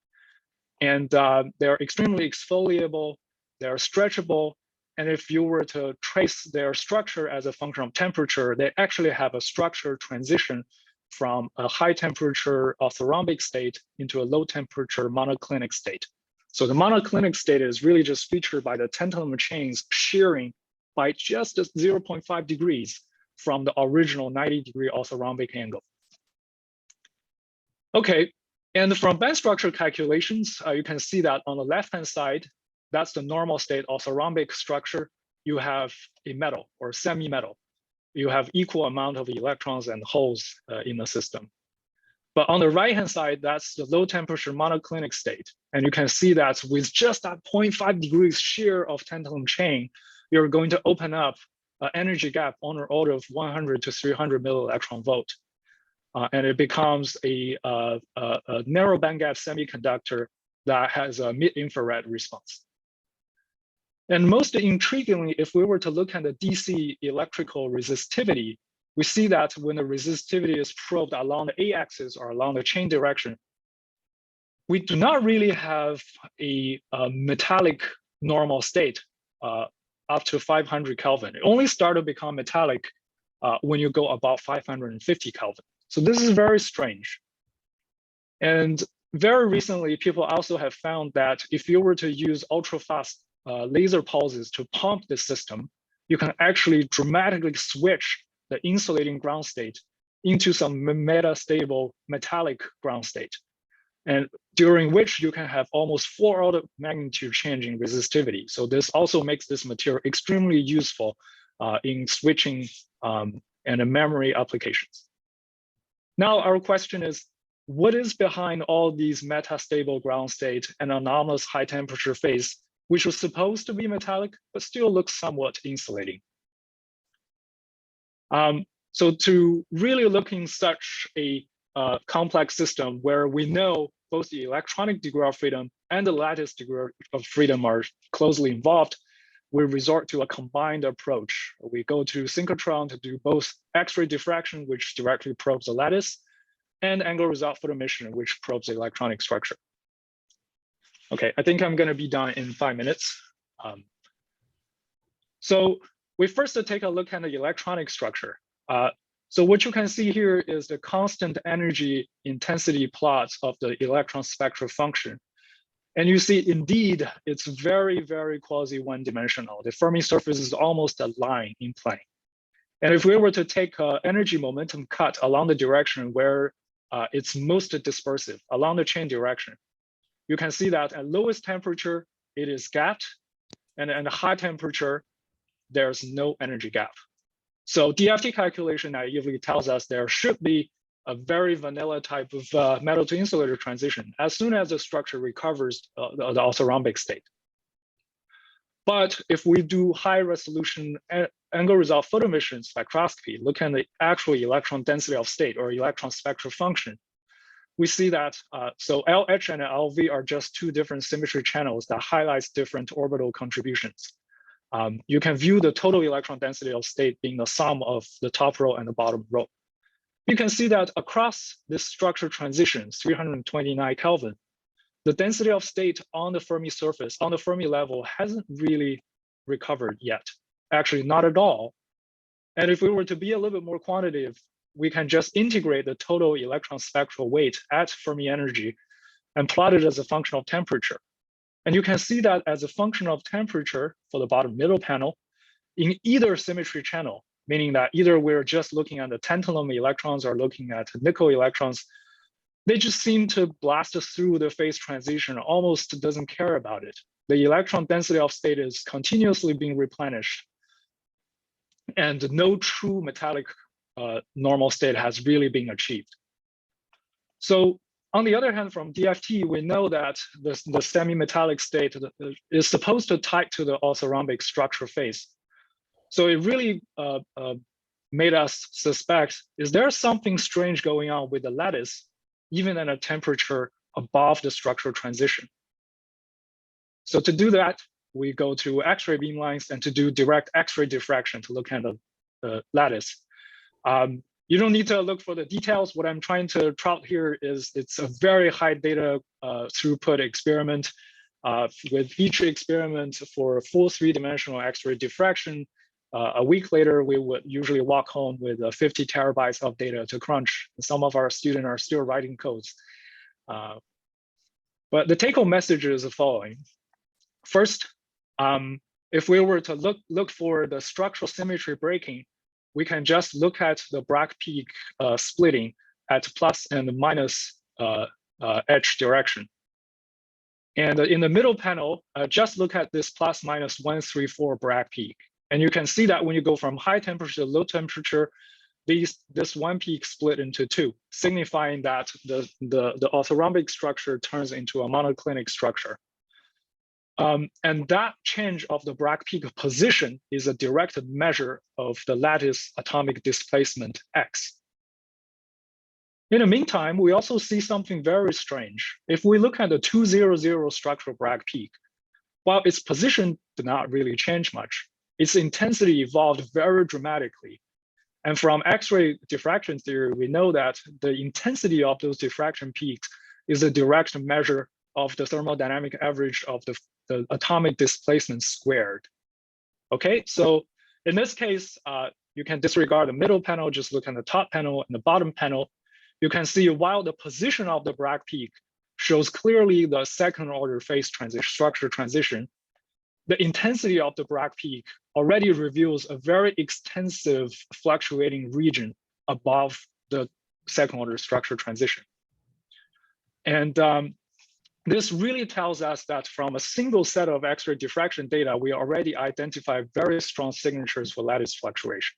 And they're extremely exfoliable, they're stretchable. And if you were to trace their structure as a function of temperature, they actually have a structure transition from a high temperature orthorhombic state into a low temperature monoclinic state. So the monoclinic state is really just featured by the tantalum chains shearing by just 0.5 degrees from the original 90-degree orthorhombic angle. Okay, and from band structure calculations, you can see that on the left-hand side, that's the normal state orthorhombic structure. You have a metal or semi-metal. You have equal amount of electrons and holes in the system. But on the right-hand side, that's the low temperature monoclinic state. And you can see that with just that 0.5 degrees shear of tantalum chain, you're going to open up an energy gap on the order of 100 to 300 millielectron volt. And it becomes a narrow bandgap semiconductor that has a mid-infrared response. And most intriguingly, if we were to look at the DC electrical resistivity, we see that when the resistivity is probed along the A-axis or along the chain direction, we do not really have a metallic normal state up to 500 Kelvin. It only started to become metallic when you go about 550 Kelvin. So this is very strange. And very recently, people also have found that if you were to use ultra-fast laser pulses to pump the system, you can actually dramatically switch the insulating ground state into some metastable metallic ground state, and during which you can have almost 4 order magnitude change in resistivity. So this also makes this material extremely useful in switching and memory applications. Now our question is, what is behind all these metastable ground state and anomalous high temperature phase, which was supposed to be metallic, but still looks somewhat insulating? So to really look in such a complex system where we know both the electronic degree of freedom and the lattice degree of freedom are closely involved, we resort to a combined approach. We go to synchrotron to do both X-ray diffraction, which directly probes the lattice, and angle result photoemission, which probes the electronic structure. Okay, I think I'm going to be done in 5 minutes. So we first take a look at the electronic structure. So what you can see here is the constant energy intensity plots of the electron spectral function. And you see, indeed, it's very, very quasi one-dimensional. The Fermi surface is almost a line in plane. And if we were to take an energy momentum cut along the direction where it's most dispersive, along the chain direction, you can see that at lowest temperature, it is gapped. And at high temperature, there's no energy gap. So DFT calculation naively tells us there should be a very vanilla type of metal to insulator transition as soon as the structure recovers the orthorhombic state. But if we do high resolution angle result photoemission spectroscopy, look at the actual electron density of state or electron spectral function, we see that so LH and LV are just two different symmetry channels that highlights different orbital contributions. You can view the total electron density of state being the sum of the top row and the bottom row. You can see that across this structure transition, 329 Kelvin, the density of state on the Fermi surface, on the Fermi level, hasn't really recovered yet. Actually, not at all. And if we were to be a little bit more quantitative, we can just integrate the total electron spectral weight at Fermi energy and plot it as a function of temperature. And you can see that as a function of temperature for the bottom middle panel in either symmetry channel, meaning that either we're just looking at the tantalum electrons or looking at nickel electrons, they just seem to blast through the phase transition, almost doesn't care about it. The electron density of state is continuously being replenished, and no true metallic normal state has really been achieved. So on the other hand, from DFT, we know that the semi-metallic state is supposed to tie to the orthorhombic structure phase. So it really made us suspect, is there something strange going on with the lattice, even at a temperature above the structural transition? So to do that, we go to X-ray beamlines and to do direct X-ray diffraction to look at the lattice. You don't need to look for the details. What I'm trying to trout here is it's a very high data throughput experiment. With each experiment for a full 3-dimensional X-ray diffraction, a week later, we would usually walk home with 50 terabytes of data to crunch. Some of our students are still writing codes. But the take-home message is the following. First, if we were to look for the structural symmetry breaking, we can just look at the Bragg peak splitting at plus and minus edge direction. And in the middle panel, just look at this plus minus 134 Bragg peak. And you can see that when you go from high temperature to low temperature, this one peak split into two, signifying that the orthorhombic structure turns into a monoclinic structure. And that change of the Bragg peak position is a direct measure of the lattice atomic displacement X. In the meantime, we also see something very strange. If we look at the 200 structural Bragg peak, while its position did not really change much, its intensity evolved very dramatically. And from X-ray diffraction theory, we know that the intensity of those diffraction peaks is a direct measure of the thermodynamic average of the atomic displacement squared. Okay, so in this case, you can disregard the middle panel, just look at the top panel and the bottom panel. You can see while the position of the Bragg peak shows clearly the second order phase structure transition, the intensity of the Bragg peak already reveals a very extensive fluctuating region above the second order structure transition. And this really tells us that from a single set of X-ray diffraction data, we already identify very strong signatures for lattice fluctuation.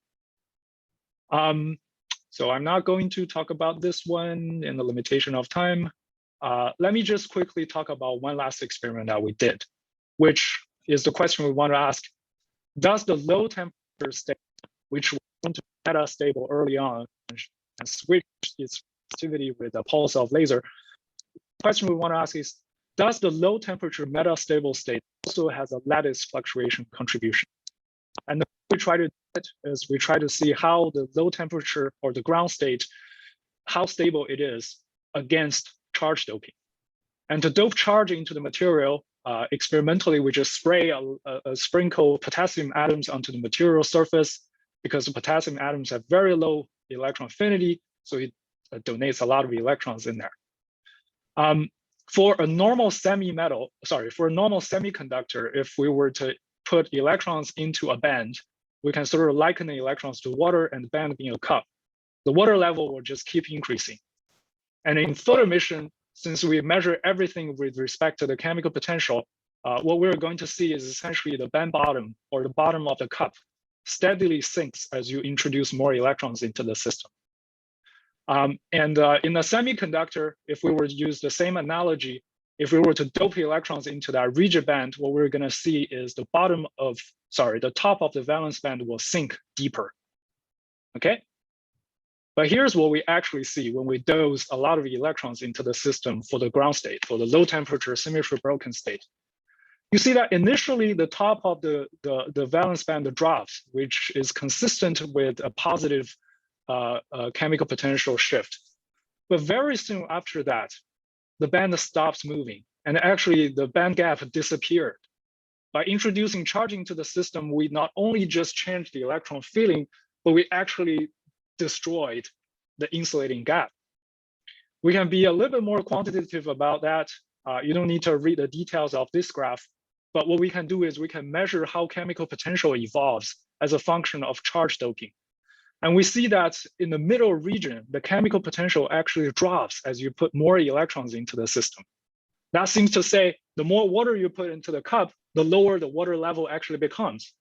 So I'm not going to talk about this one in the limitation of time. Let me just quickly talk about one last experiment that we did, which is the question we want to ask. Does the low temperature state, which was to meta-stable early on and switch its activity with a pulse of laser, the question we want to ask is, does the low temperature meta-stable state also has a lattice fluctuation contribution? And the way we try to do it is we try to see how the low temperature or the ground state, how stable it is against charge doping. And to dope charge into the material, experimentally, we just spray a sprinkle potassium atoms onto the material surface because the potassium atoms have very low electron affinity, so it donates a lot of electrons in there. For a normal semiconductor, if we were to put electrons into a band, we can sort of liken the electrons to water and the band being a cup. The water level will just keep increasing. And in photoemission, since we measure everything with respect to the chemical potential, what we're going to see is essentially the band bottom or the bottom of the cup steadily sinks as you introduce more electrons into the system. In a semiconductor, if we were to use the same analogy, if we were to dope electrons into that rigid band, what we're going to see is the top of the valence band will sink deeper. Okay? But here's what we actually see when we dose a lot of electrons into the system for the ground state, for the low temperature symmetry broken state. You see that initially the top of the valence band drops, which is consistent with a positive chemical potential shift. But very soon after that, the band stops moving, and actually the band gap disappeared. By introducing charging to the system, we not only just changed the electron filling, but we actually destroyed the insulating gap. We can be a little bit more quantitative about that. You don't need to read the details of this graph, but what we can do is we can measure how chemical potential evolves as a function of charge doping. And we see that in the middle region, the chemical potential actually drops as you put more electrons into the system. That seems to say the more water you put into the cup, the lower the water level actually becomes.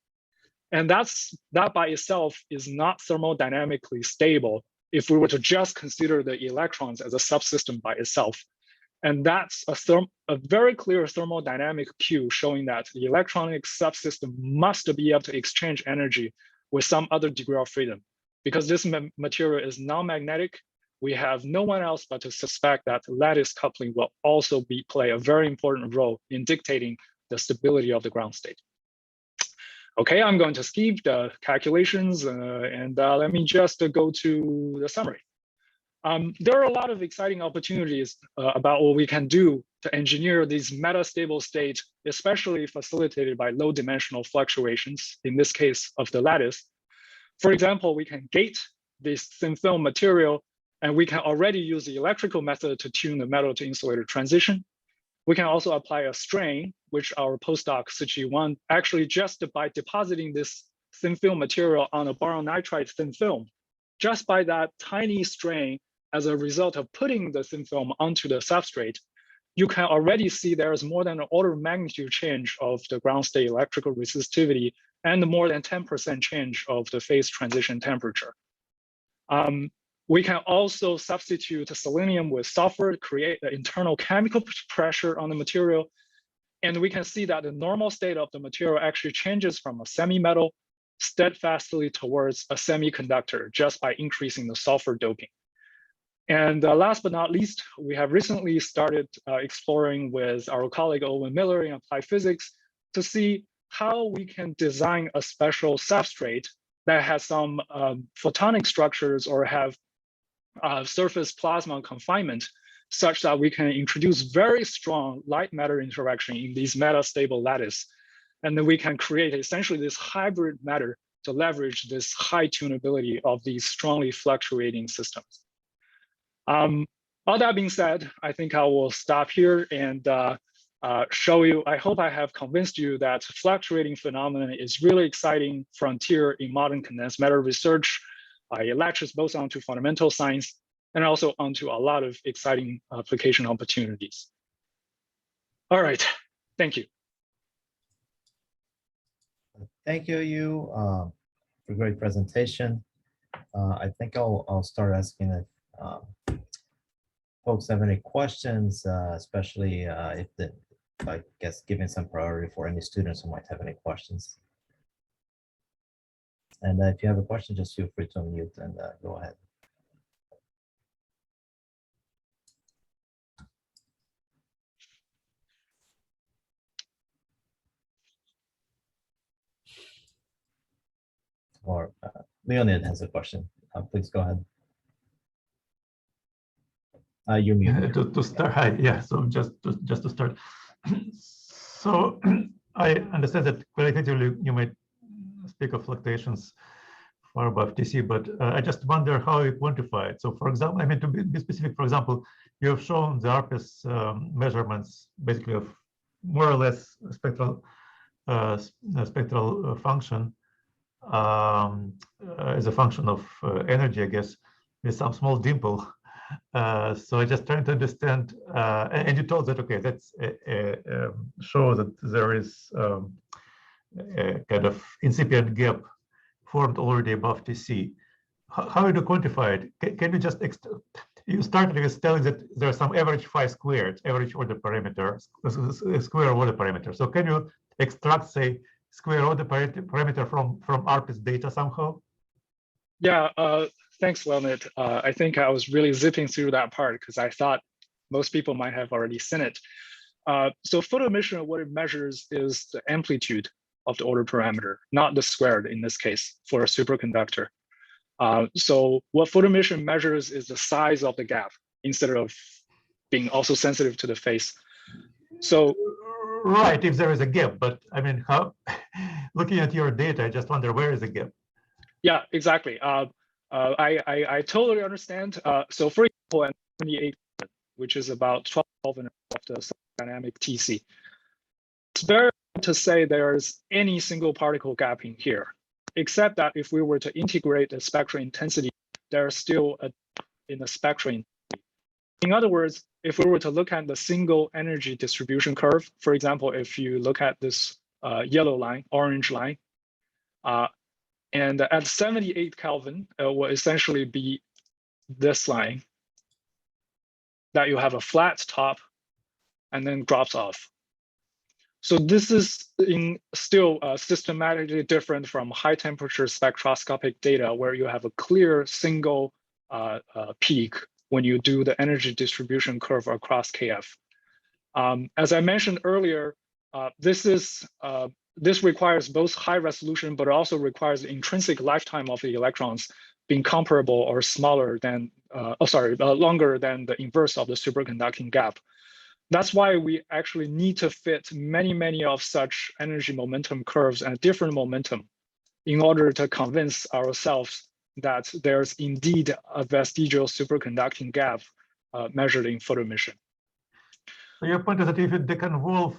And that by itself is not thermodynamically stable if we were to just consider the electrons as a subsystem by itself. And that's a very clear thermodynamic cue showing that the electronic subsystem must be able to exchange energy with some other degree of freedom. Because this material is non-magnetic, we have no one else but to suspect that lattice coupling will also play a very important role in dictating the stability of the ground state. Okay, I'm going to skip the calculations and let me just go to the summary. There are a lot of exciting opportunities about what we can do to engineer these metastable states, especially facilitated by low dimensional fluctuations, in this case of the lattice. For example, we can gate this thin film material, and we can already use the electrical method to tune the metal to insulator transition. We can also apply a strain, which our postdoc Suchi Wang actually just by depositing this thin film material on a boron nitride thin film, just by that tiny strain, as a result of putting the thin film onto the substrate, you can already see there's more than an order of magnitude change of the ground state electrical resistivity and more than 10% change of the phase transition temperature. We can also substitute selenium with sulfur to create the internal chemical pressure on the material. And we can see that the normal state of the material actually changes from a semi-metal steadfastly towards a semiconductor just by increasing the sulfur doping. And last but not least, we have recently started exploring with our colleague Owen Miller in applied physics to see how we can design a special substrate that has some photonic structures or have surface plasma confinement such that we can introduce very strong light matter interaction in these metastable lattice. And then we can create essentially this hybrid matter to leverage this high tunability of these strongly fluctuating systems. All that being said, I think I will stop here and show you, I hope I have convinced you that fluctuating phenomenon is really exciting frontier in modern condensed matter research. It latches both onto fundamental science and also onto a lot of exciting application opportunities. All right, thank you. Thank you, Yu, for a great presentation. I think I'll start asking if folks have any questions, especially if I guess giving some priority for any students who might have any questions. And if you have a question, just feel free to unmute and go ahead. Or Leonid has a question. Please go ahead. You're muted. To start, hi, yeah. So just to start. So I understand that qualitatively you might speak of fluctuations far above TC, but I just wonder how you quantify it. So, for example, I mean to be specific, for example, you have shown the ARPES measurements basically of more or less spectral function as a function of energy, I guess, with some small dimple. So I just trying to understand, and you told that, okay, that's show that there is a kind of incipient gap formed already above TC. How do you quantify it? Can you just, you started with telling that there are some average phi squared, average order parameter, square order parameter. So can you extract, say, square order parameter from ARPES data somehow? Yeah, thanks, Leonid. I think I was really zipping through that part because I thought most people might have already seen it. So photo emission, what it measures is the amplitude of the order parameter, not the squared in this case for a superconductor. So what photo emission measures is the size of the gap instead of being also sensitive to the phase. So right, if there is a gap, but I mean, how? Looking at your data, I just wonder where is the gap? Yeah, exactly. I totally understand. So for example, 28, which is about 12 and of the dynamic TC, it's very hard to say there's any single particle gap in here. except that if we were to integrate the spectral intensity, there's still in the spectral. In other words, if we were to look at the single energy distribution curve, for example, if you look at this yellow line, orange line, and at 78 Kelvin, it will essentially be this line, that you have a flat top and then drops off. So this is still systematically different from high temperature spectroscopic data where you have a clear single peak when you do the energy distribution curve across KF. As I mentioned earlier, this requires both high resolution, but also requires the intrinsic lifetime of the electrons being comparable or smaller than, longer than the inverse of the superconducting gap. That's why we actually need to fit many of such energy momentum curves and different momentum in order to convince ourselves that there's indeed a vestigial superconducting gap measured in photoemission. So your point is that if you deconvolve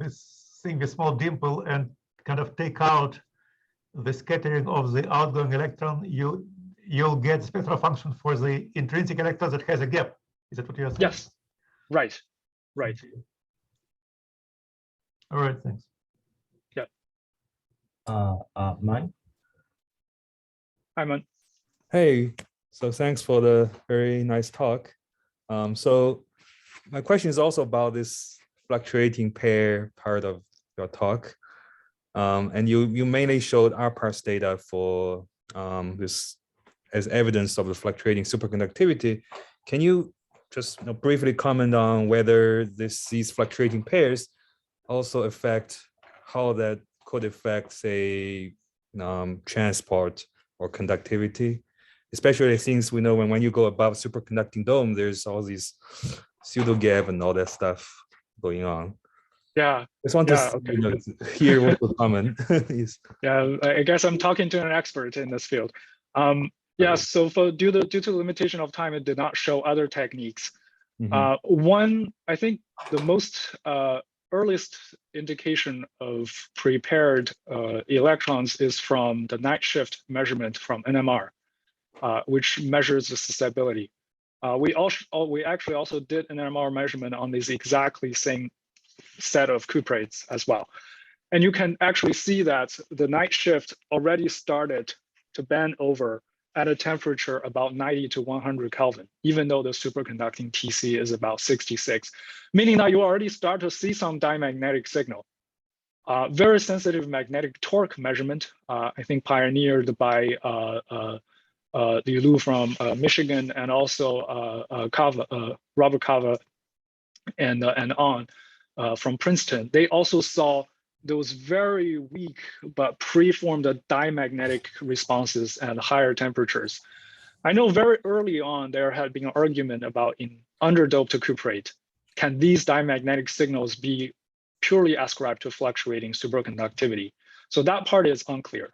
this thing, a small dimple, and kind of take out the scattering of the outgoing electron, you'll get spectral function for the intrinsic electron that has a gap. Is that what you're saying? Yes, right. All right, thanks. Yeah. Mine? Hi, Man. Hey, so thanks for the very nice talk. So my question is also about this fluctuating pair part of your talk. And you mainly showed R-parse data for this as evidence of the fluctuating superconductivity. Can you just briefly comment on whether these fluctuating pairs also affect how that could affect, say, transport or conductivity? Especially since we know when you go above superconducting dome, there's all these pseudo gap and all that stuff going on. Yeah. Just want to hear what the comment is. Yeah, I guess I'm talking to an expert in this field. Yeah, so due to the limitation of time, it did not show other techniques. One, I think the most earliest indication of prepared electrons is from the night shift measurement from NMR, which measures the susceptibility. We actually also did an NMR measurement on these exactly same set of cuprates as well. And you can actually see that the night shift already started to bend over at a temperature about 90 to 100 Kelvin, even though the superconducting TC is about 66, meaning that you already start to see some diamagnetic signal. Very sensitive magnetic torque measurement, I think pioneered by Liu from Michigan and also Robert Cava and on from Princeton. They also saw those very weak but preformed diamagnetic responses at higher temperatures. I know very early on there had been an argument about in underdoped cuprate, can these diamagnetic signals be purely ascribed to fluctuating superconductivity? So that part is unclear.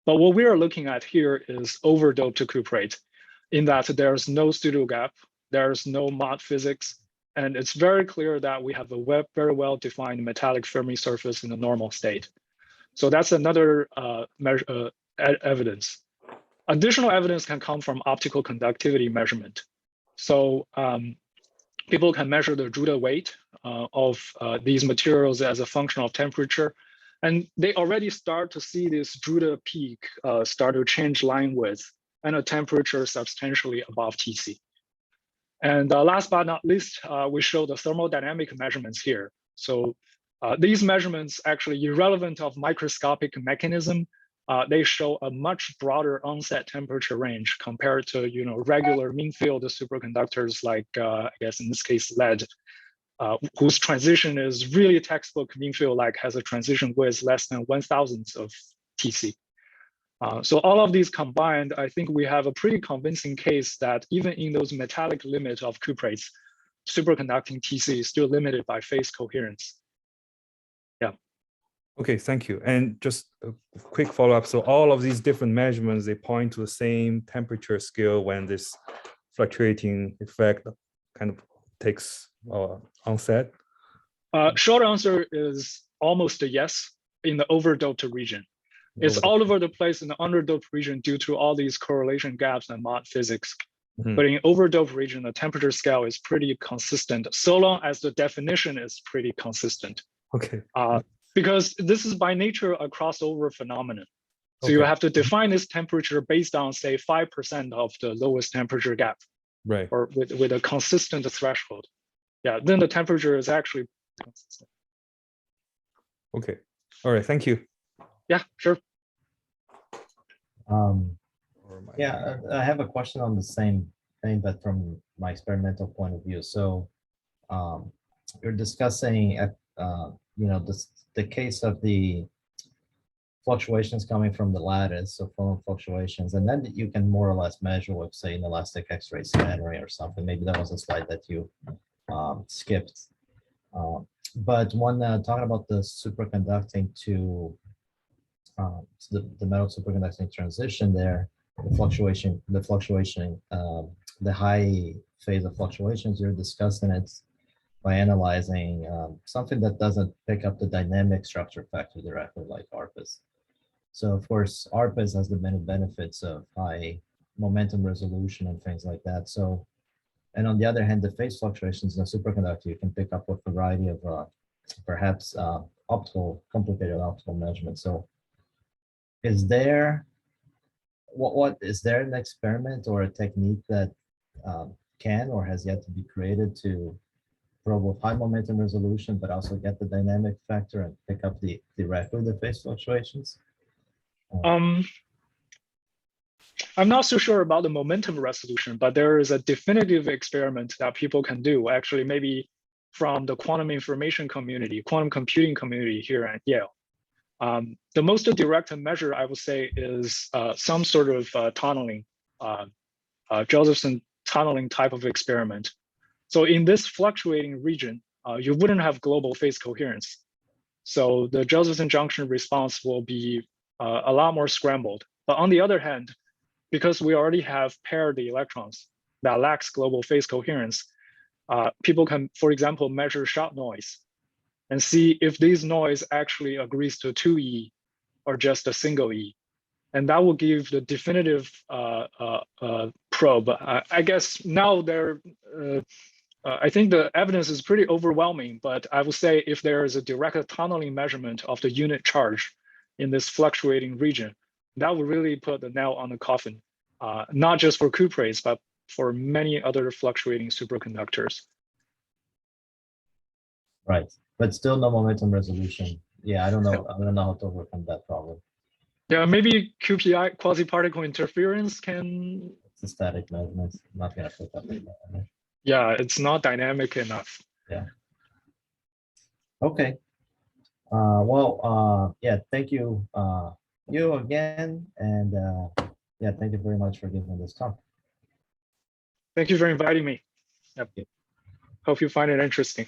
But what we are looking at here is overdoped cuprate, in that there's no pseudo gap, there's no mod physics, and it's very clear that we have a very well-defined metallic Fermi surface in the normal state. So that's another evidence. Additional evidence can come from optical conductivity measurement. So people can measure the Drude weight of these materials as a function of temperature. And they already start to see this Drude peak start to change line width and a temperature substantially above TC. And last but not least, we show the thermodynamic measurements here. So these measurements actually irrelevant of microscopic mechanism, they show a much broader onset temperature range compared to regular mean field superconductors like I guess in this case lead, whose transition is really textbook mean field like has a transition width less than 1,000th of TC. So all of these combined, I think we have a pretty convincing case that even in those metallic limit of cuprates, superconducting TC is still limited by phase coherence. Yeah. Okay, thank you. And just a quick follow-up. So all of these different measurements, they point to the same temperature scale when this fluctuating effect kind of takes onset? Short answer is almost a yes in the overdoped region. It's all over the place in the underdoped region due to all these correlation gaps and mod physics. But in overdoped region, the temperature scale is pretty consistent, so long as the definition is pretty consistent. Okay. Because this is by nature a crossover phenomenon. So you have to define this temperature based on, say, 5% of the lowest temperature gap, right? Or with a consistent threshold. Yeah, then the temperature is actually consistent. Okay. All right. Thank you. Yeah, sure. Yeah, I have a question on the same thing, but from my experimental point of view. So you're discussing, the case of the fluctuations coming from the lattice, so phonon fluctuations, and then you can more or less measure with, say, an elastic X-ray scattering or something. Maybe that was a slide that you skipped. But when talking about the superconducting to the metal superconducting transition there, the high phase of fluctuations, you're discussing it by analyzing something that doesn't pick up the dynamic structure factor directly, like ARPAS. So of course, ARPAS has the many benefits of high momentum resolution and things like that. So, and on the other hand, the phase fluctuations in a superconductor, you can pick up a variety of perhaps complicated optical measurements. So is there, what is there an experiment or a technique that can or has yet to be created to probe with high momentum resolution, but also get the dynamic factor and pick up directly the phase fluctuations? I'm not so sure about the momentum resolution, but there is a definitive experiment that people can do, actually, maybe from the quantum information community, quantum computing community here at Yale. The most direct measure, I would say, is some sort of tunneling, Josephson tunneling type of experiment. So in this fluctuating region, you wouldn't have global phase coherence. So the Josephson junction response will be a lot more scrambled. But on the other hand, because we already have paired the electrons that lacks global phase coherence, people can, for example, measure shot noise and see if this noise actually agrees to 2E or just a single E. And that will give the definitive probe. I guess now I think the evidence is pretty overwhelming, but I would say if there is a direct tunneling measurement of the unit charge in this fluctuating region, that would really put the nail on the coffin, not just for cuprates, but for many other fluctuating superconductors. Right, but still no momentum resolution. Yeah, I don't know how to overcome that problem. Yeah, maybe QPI, quasi-particle interference, can. It's a static measurement, not gonna pick up. Yeah, it's not dynamic enough. Yeah. Okay. Yeah, thank you, you again, and yeah, thank you very much for giving this talk. Thank you for inviting me. Yep. Hope you find it interesting.